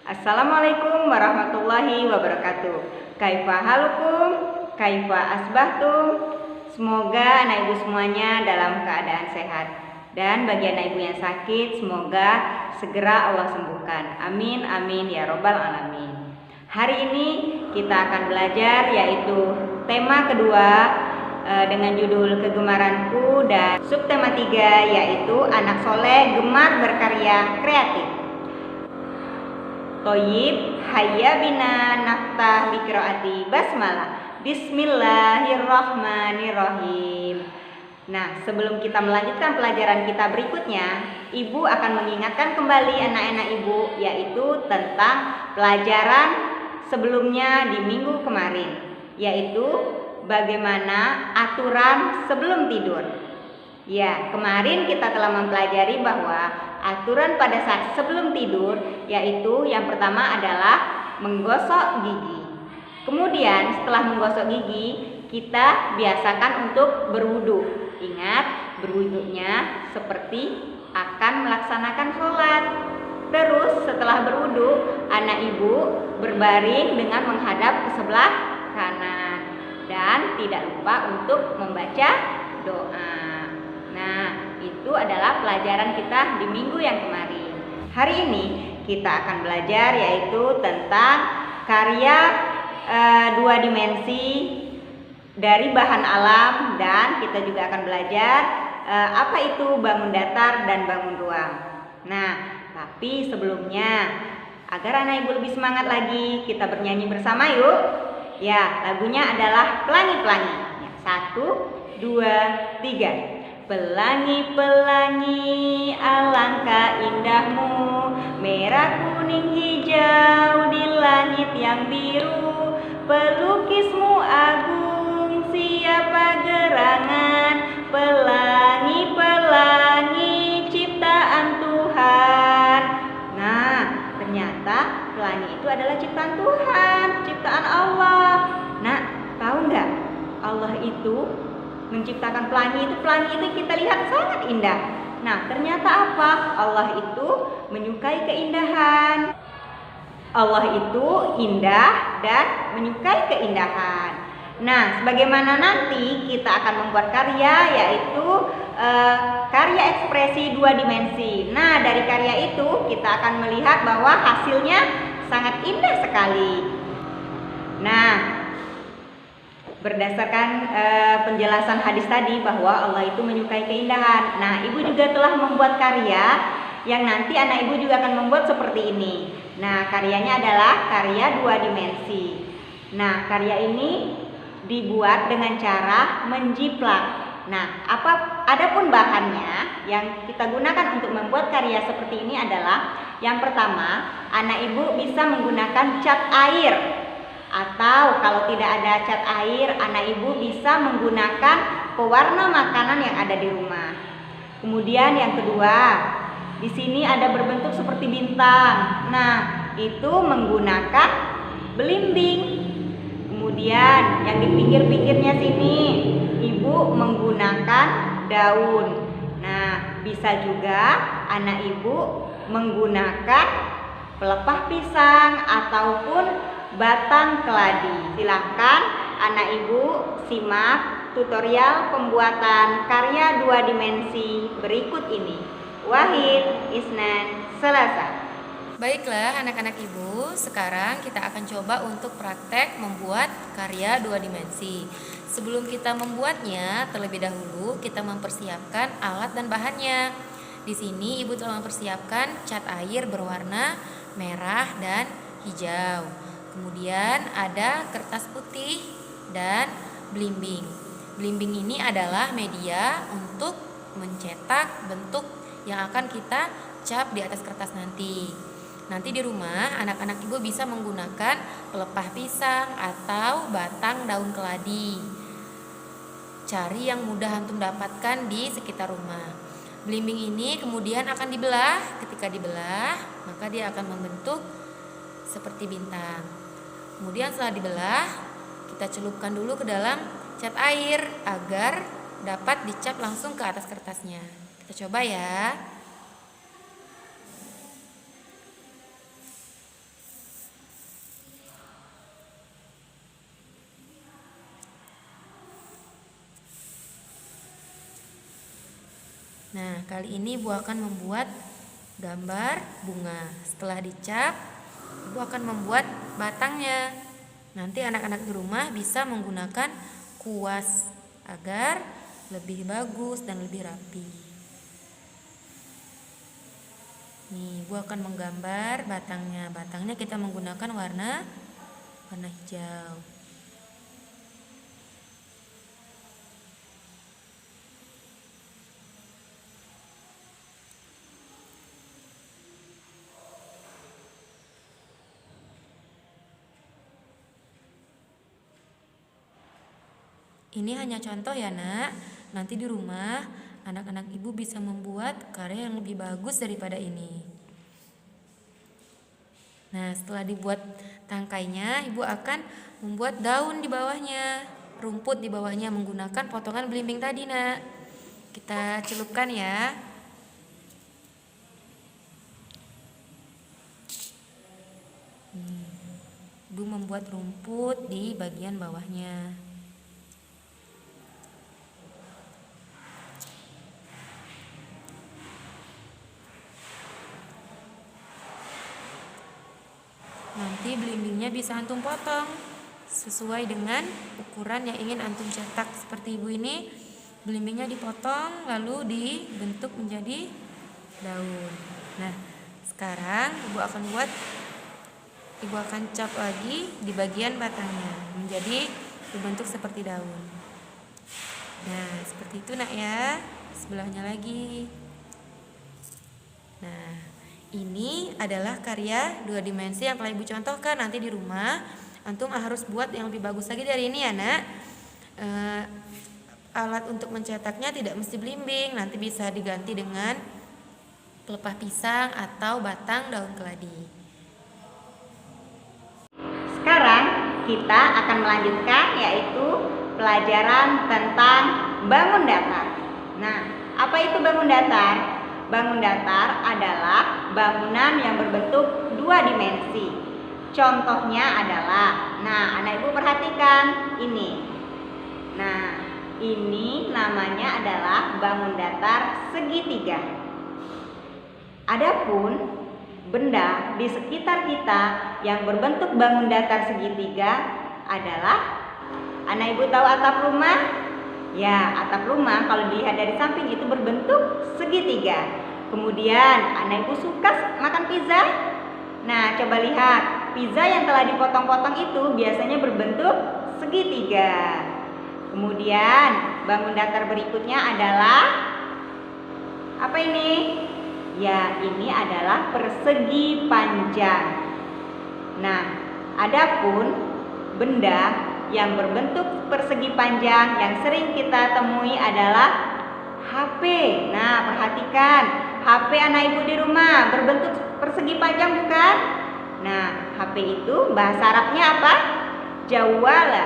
Assalamualaikum warahmatullahi wabarakatuh. Kaifa halukum? Kaifa asbahtum? Semoga anak ibu semuanya dalam keadaan sehat. Dan bagi anak ibu yang sakit, semoga segera Allah sembuhkan. Amin, amin ya robbal alamin. Hari ini kita akan belajar yaitu tema kedua dengan judul Kegemaranku, dan subtema 3 yaitu anak soleh gemar berkarya kreatif. Toyib, hayya bina naftah liqiraati basmalah. Bismillahirrahmanirrahim. Nah, sebelum kita melanjutkan pelajaran kita berikutnya, ibu akan mengingatkan kembali anak-anak ibu yaitu tentang pelajaran sebelumnya di minggu kemarin, yaitu bagaimana aturan sebelum tidur. Ya, kemarin kita telah mempelajari bahwa aturan pada saat sebelum tidur yaitu yang pertama adalah menggosok gigi. Kemudian setelah menggosok gigi, kita biasakan untuk berwudu. Ingat, berwudunya seperti akan melaksanakan sholat. Terus setelah berwudu, anak ibu berbaring dengan menghadap ke sebelah kanan dan tidak lupa untuk membaca doa. Nah, itu adalah pelajaran kita di minggu yang kemarin. Hari ini kita akan belajar yaitu tentang karya 2 dimensi dari bahan alam, dan kita juga akan belajar apa itu bangun datar dan bangun ruang. Nah, tapi sebelumnya agar anak ibu lebih semangat lagi, kita bernyanyi bersama yuk. Ya, lagunya adalah Pelangi-Pelangi. 1, 2, 3. Pelangi-pelangi alangkah indahmu, merah kuning hijau di langit yang biru. Pelukismu agung, siapa gerangan, pelangi-pelangi ciptaan Tuhan. Nah, ternyata pelangi itu adalah ciptaan Tuhan, ciptaan Allah. Nah, tahu nggak? Allah itu menciptakan pelangi itu kita lihat sangat indah. Nah, ternyata apa? Allah itu menyukai keindahan. Allah itu indah dan menyukai keindahan. Nah, sebagaimana nanti kita akan membuat karya yaitu karya ekspresi 2 dimensi. Nah, dari karya itu kita akan melihat bahwa hasilnya sangat indah sekali. Nah, berdasarkan penjelasan hadis tadi bahwa Allah itu menyukai keindahan. Nah, ibu juga telah membuat karya yang nanti anak ibu juga akan membuat seperti ini. Nah, karyanya adalah karya 2 dimensi. Nah, karya ini dibuat dengan cara menjiplak. Nah, adapun bahannya yang kita gunakan untuk membuat karya seperti ini adalah yang pertama, anak ibu bisa menggunakan cat air. Atau kalau tidak ada cat air, anak ibu bisa menggunakan pewarna makanan yang ada di rumah. Kemudian yang kedua, di sini ada berbentuk seperti bintang. Nah, itu menggunakan belimbing. Kemudian yang di pinggir-pinggirnya sini, ibu menggunakan daun. Nah, bisa juga anak ibu menggunakan pelepah pisang ataupun batang keladi. Silahkan anak ibu simak tutorial pembuatan karya 2 dimensi berikut ini. Wahid, Isnan, Selasa. Baiklah anak-anak ibu, sekarang kita akan coba untuk praktek membuat karya 2 dimensi. Sebelum kita membuatnya, terlebih dahulu kita mempersiapkan alat dan bahannya. Di sini ibu telah mempersiapkan cat air berwarna merah dan hijau. Kemudian ada kertas putih dan belimbing. Belimbing ini adalah media untuk mencetak bentuk yang akan kita cap di atas kertas nanti. Nanti di rumah anak-anak ibu bisa menggunakan pelepah pisang atau batang daun keladi. Cari yang mudah antum dapatkan di sekitar rumah. Belimbing ini kemudian akan dibelah. Ketika dibelah, maka dia akan membentuk seperti bintang. Kemudian setelah dibelah, kita celupkan dulu ke dalam cat air agar dapat dicap langsung ke atas kertasnya. Kita coba ya. Nah, kali ini Ibu akan membuat gambar bunga. Setelah dicap, Ibu akan membuat batangnya. Nanti anak-anak di rumah bisa menggunakan kuas agar lebih bagus dan lebih rapi. Nih, Ibu akan menggambar batangnya. Batangnya kita menggunakan warna hijau. Ini hanya contoh ya nak. Nanti di rumah anak-anak ibu bisa membuat karya yang lebih bagus daripada ini. Nah, setelah dibuat tangkainya, ibu akan membuat daun di bawahnya, rumput di bawahnya menggunakan potongan belimbing tadi nak. Kita celupkan ya. Ibu membuat rumput di bagian bawahnya. Nanti belimbingnya bisa antum potong sesuai dengan ukuran yang ingin antum cetak. Seperti ibu ini, belimbingnya dipotong lalu dibentuk menjadi daun. Nah, sekarang ibu akan cap lagi di bagian batangnya menjadi berbentuk seperti daun. Nah, seperti itu nak ya. Sebelahnya lagi. Nah, ini adalah karya 2 dimensi yang telah ibu contohkan. Nanti di rumah antum harus buat yang lebih bagus lagi dari ini ya nak. Alat untuk mencetaknya tidak mesti belimbing, nanti bisa diganti dengan pelepah pisang atau batang daun keladi. Sekarang kita akan melanjutkan yaitu pelajaran tentang bangun datar. Nah, apa itu bangun datar? Bangun datar adalah bangunan yang berbentuk 2 dimensi. Contohnya adalah, nah anak ibu perhatikan ini. Nah, ini namanya adalah bangun datar segitiga. Adapun benda di sekitar kita yang berbentuk bangun datar segitiga adalah, anak ibu tahu atap rumah? Ya, atap rumah kalau dilihat dari samping itu berbentuk segitiga. Kemudian, anak ibu suka makan pizza? Nah, coba lihat, pizza yang telah dipotong-potong itu biasanya berbentuk segitiga. Kemudian, bangun datar berikutnya adalah apa ini? Ya, ini adalah persegi panjang. Nah, adapun benda yang berbentuk persegi panjang yang sering kita temui adalah HP. Nah, perhatikan, HP anak ibu di rumah berbentuk persegi panjang bukan? Nah, HP itu bahasa Arabnya apa? Jawala.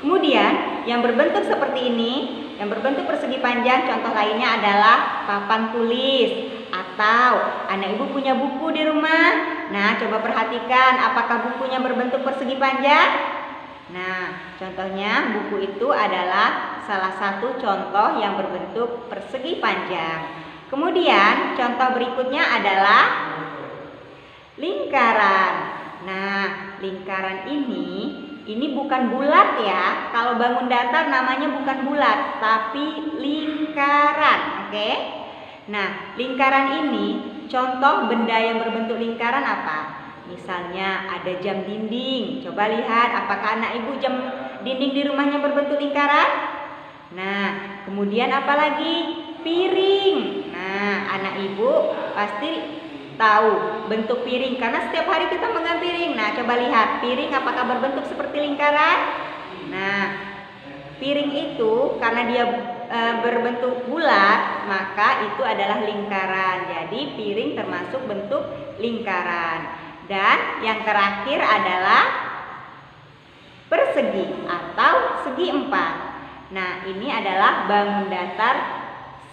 Kemudian, yang berbentuk seperti ini, yang berbentuk persegi panjang, contoh lainnya adalah papan tulis. Atau anak ibu punya buku di rumah. Nah, coba perhatikan apakah bukunya berbentuk persegi panjang? Nah, contohnya buku itu adalah salah satu contoh yang berbentuk persegi panjang. Kemudian contoh berikutnya adalah lingkaran. Nah, lingkaran ini bukan bulat ya. Kalau bangun datar namanya bukan bulat, tapi lingkaran, oke? Nah, lingkaran ini contoh benda yang berbentuk lingkaran apa? Misalnya ada jam dinding. Coba lihat apakah anak ibu jam dinding di rumahnya berbentuk lingkaran? Nah, kemudian apa lagi? Piring. Nah, anak ibu pasti tahu bentuk piring karena setiap hari kita megang piring. Nah, coba lihat piring apakah berbentuk seperti lingkaran? Nah, piring itu karena dia berbentuk bulat, maka itu adalah lingkaran. Jadi piring termasuk bentuk lingkaran. Dan yang terakhir adalah persegi atau segi empat. Nah, ini adalah bangun datar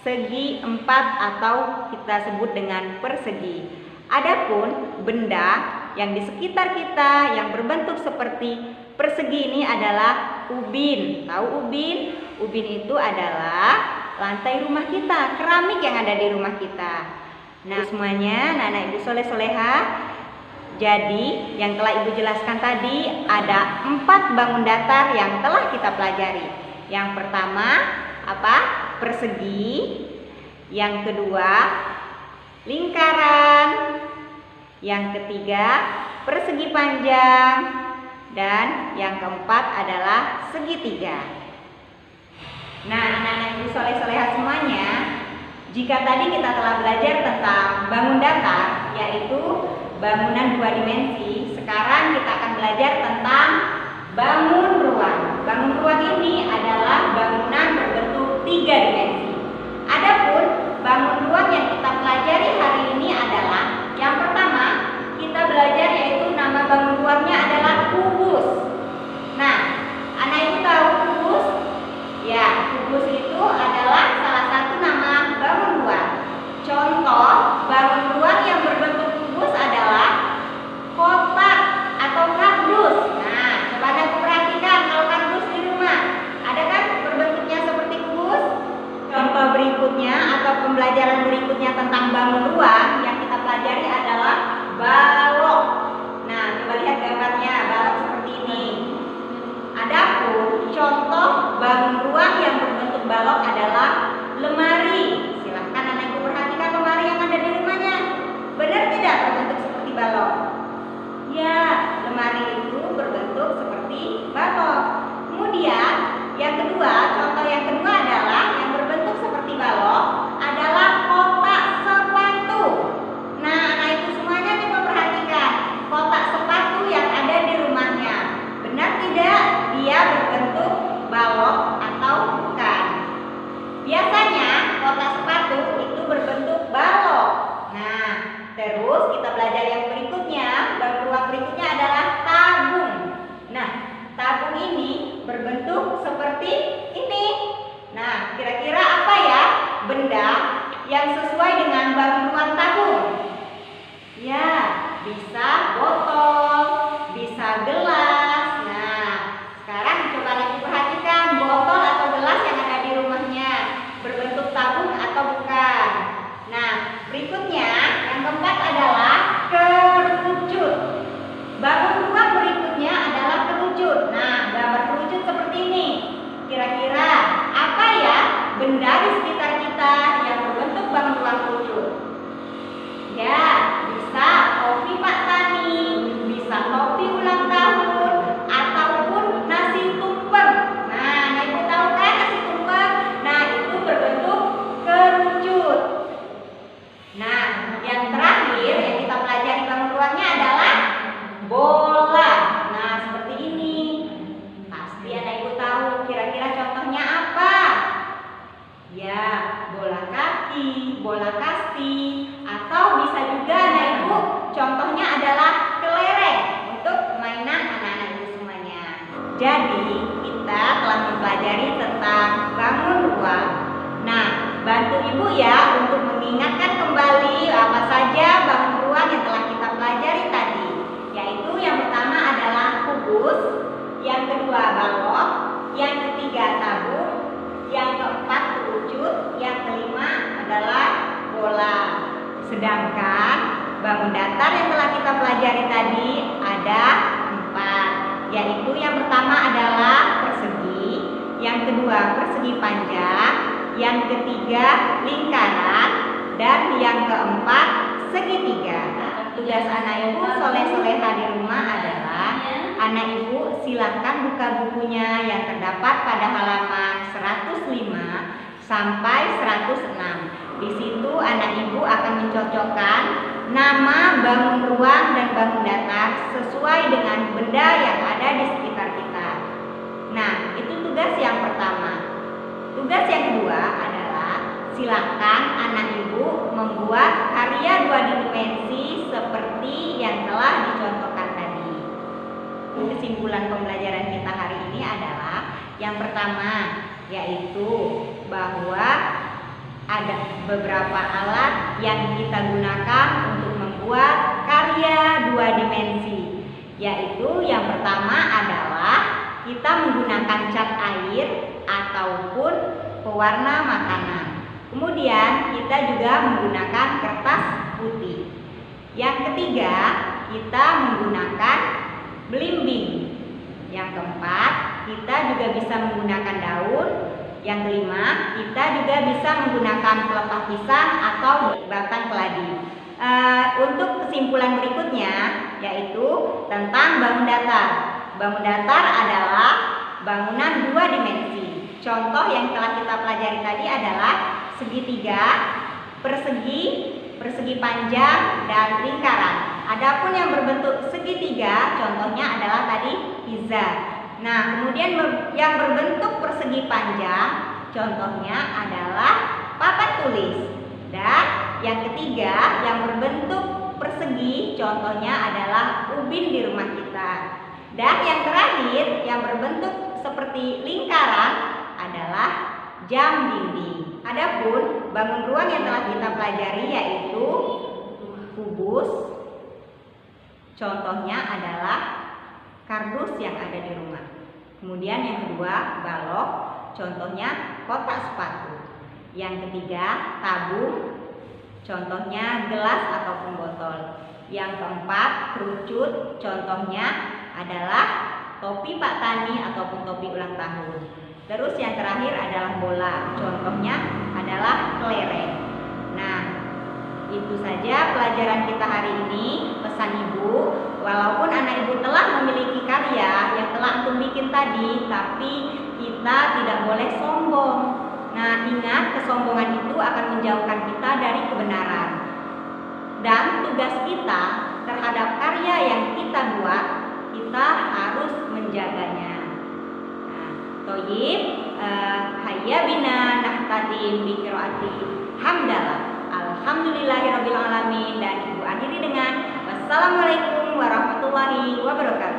segi empat atau kita sebut dengan persegi. Adapun benda yang di sekitar kita yang berbentuk seperti persegi ini adalah ubin. Tahu ubin? Ubin itu adalah lantai rumah kita, keramik yang ada di rumah kita. Nah, semuanya, anak-anak Ibu soleh-soleha. Jadi, yang telah Ibu jelaskan tadi ada 4 bangun datar yang telah kita pelajari. Yang pertama, apa? Persegi. Yang kedua, lingkaran. Yang ketiga, persegi panjang. Dan yang keempat adalah segitiga. Nah, anak-anak Ibu soleh-soleha semuanya, jika tadi kita telah belajar tentang bangun datar, yaitu bangunan 2 dimensi, sekarang kita akan belajar tentang bangun ruang. Bangun ruang ini adalah bangunan berbentuk 3 dimensi. Adapun bangun ruang yang kita pelajari hari ini adalah yang pertama, kita belajar yaitu nama bangun ruangnya adalah kubus. Nah, anak Ibu tahu kubus? Ya, kubus itu adalah salah satu nama bangun ruang. Contoh bangun ruang yang berbentuk kubus adalah kotak atau kardus. Nah, coba Anda perhatikan kalau kardus di rumah, ada kan berbentuknya seperti kubus? Contoh berikutnya atau pembelajaran berikutnya tentang bangun ruang yang kita pelajari adalah balok. Nah, coba lihat gambarnya, balok seperti ini. Adapun contoh bangun ruang yang berbentuk balok adalah lemari. Silahkan anak Ibu perhatikan lemari yang ada di rumahnya. Benar tidak berbentuk seperti balok? Ya, lemari itu berbentuk seperti balok. Kemudian yang kedua, contoh yang kedua adalah yang berbentuk seperti balok adalah kotak sepatu. Nah, anak Ibu semuanya coba perhatikan kotak sepatu yang ada di rumahnya. Benar tidak dia berbentuk balok atau bukan? Biasanya kotak sepatu itu berbentuk balok. Nah, terus kita belajar yang berikutnya, bangun ruang berikutnya adalah tabung. Nah, tabung ini berbentuk seperti ini. Nah, kira-kira apa ya benda yang sesuai dengan bangun ruang tabung? Ya, bisa botol, bisa gelas. Nah, sekarang coba lagi perhatikan botol atau gelas yang ada di rumahnya berbentuk tabung atau bukan. Nah, berikutnya yang keempat adalah kerucut. Bangun ruang berikutnya adalah kerucut. Nah, gambar kerucut seperti ini. Kira-kira apa ya benda di sekitar kita yang berbentuk bangun ruang kerucut? Ya, bisa topi Pak Tani, bisa topi ulang tahun, ataupun nasi tumpeng. Nah, anak Ibu tahu kan nasi tumpeng? Nah, itu berbentuk kerucut. Nah, yang terakhir yang kita pelajari bangun ruangnya adalah bola. Nah, seperti ini. Pasti anak Ibu tahu kira-kira contohnya apa? Ya, bola kaki, bola kasti, atau bisa juga anak Ibu contohnya adalah kelereng untuk mainan anak-anak Ibu semuanya. Jadi, kita telah mempelajari tentang bangun ruang. Nah, bantu Ibu ya untuk mengingatkan kembali apa saja bangun ruang yang telah kita pelajari tadi. Yaitu yang pertama adalah kubus, yang kedua balok, yang ketiga tabung, yang keempat kerucut, yang kelima adalah bola. Sedangkan bangun datar yang telah kita pelajari tadi ada 4, yaitu yang pertama adalah persegi, yang kedua persegi panjang, yang ketiga lingkaran, dan yang keempat segitiga. Tugas anak Ibu soleh-soleha di rumah adalah anak Ibu silakan buka bukunya yang terdapat pada halaman 105 sampai 106. Di situ anak Ibu akan mencocokkan nama bangun ruang dan bangun datar sesuai dengan benda yang ada di sekitar kita. Nah, itu tugas yang pertama. Tugas yang kedua adalah silakan anak Ibu membuat karya 2 dimensi seperti yang telah dicontohkan tadi. Kesimpulan pembelajaran kita hari ini adalah yang pertama, yaitu bahwa ada beberapa alat yang kita gunakan untuk membuat karya 2 dimensi. Yaitu yang pertama adalah kita menggunakan cat air ataupun pewarna makanan. Kemudian kita juga menggunakan kertas putih. Yang ketiga, kita menggunakan belimbing. Yang keempat, kita juga bisa menggunakan daun. Yang kelima, kita juga bisa menggunakan pelepah pisang atau batang keladi. Untuk kesimpulan berikutnya yaitu tentang bangun datar. Bangun datar adalah bangunan 2 dimensi. Contoh yang telah kita pelajari tadi adalah segitiga, persegi panjang, dan lingkaran. Adapun yang berbentuk segitiga contohnya adalah tadi pizza. Nah, kemudian yang berbentuk persegi panjang contohnya adalah papan tulis. Dan yang ketiga yang berbentuk persegi contohnya adalah ubin di rumah kita. Dan yang terakhir yang berbentuk seperti lingkaran adalah jam dinding. Adapun bangun ruang yang telah kita pelajari yaitu kubus. Contohnya adalah kardus yang ada di rumah. Kemudian yang kedua balok, contohnya kotak sepatu. Yang ketiga tabung, contohnya gelas ataupun botol. Yang keempat kerucut, contohnya adalah topi Pak Tani ataupun topi ulang tahun. Terus yang terakhir adalah bola, contohnya adalah kelereng. Nah, itu saja pelajaran kita hari ini. Pesan ibu, walaupun anak ibu telah memiliki karya yang telah antum bikin tadi, tapi kita tidak boleh sombong. Nah, ingat, kesombongan itu akan menjauhkan kita dari kebenaran. Dan tugas kita terhadap karya yang kita buat, kita harus menjaganya. Toyib, hayya bina nahtadim bi qiraati hamdalah. Alhamdulillahirabbil alamin, dan ibu akhiri dengan wassalamualaikum warahmatullahi wabarakatuh.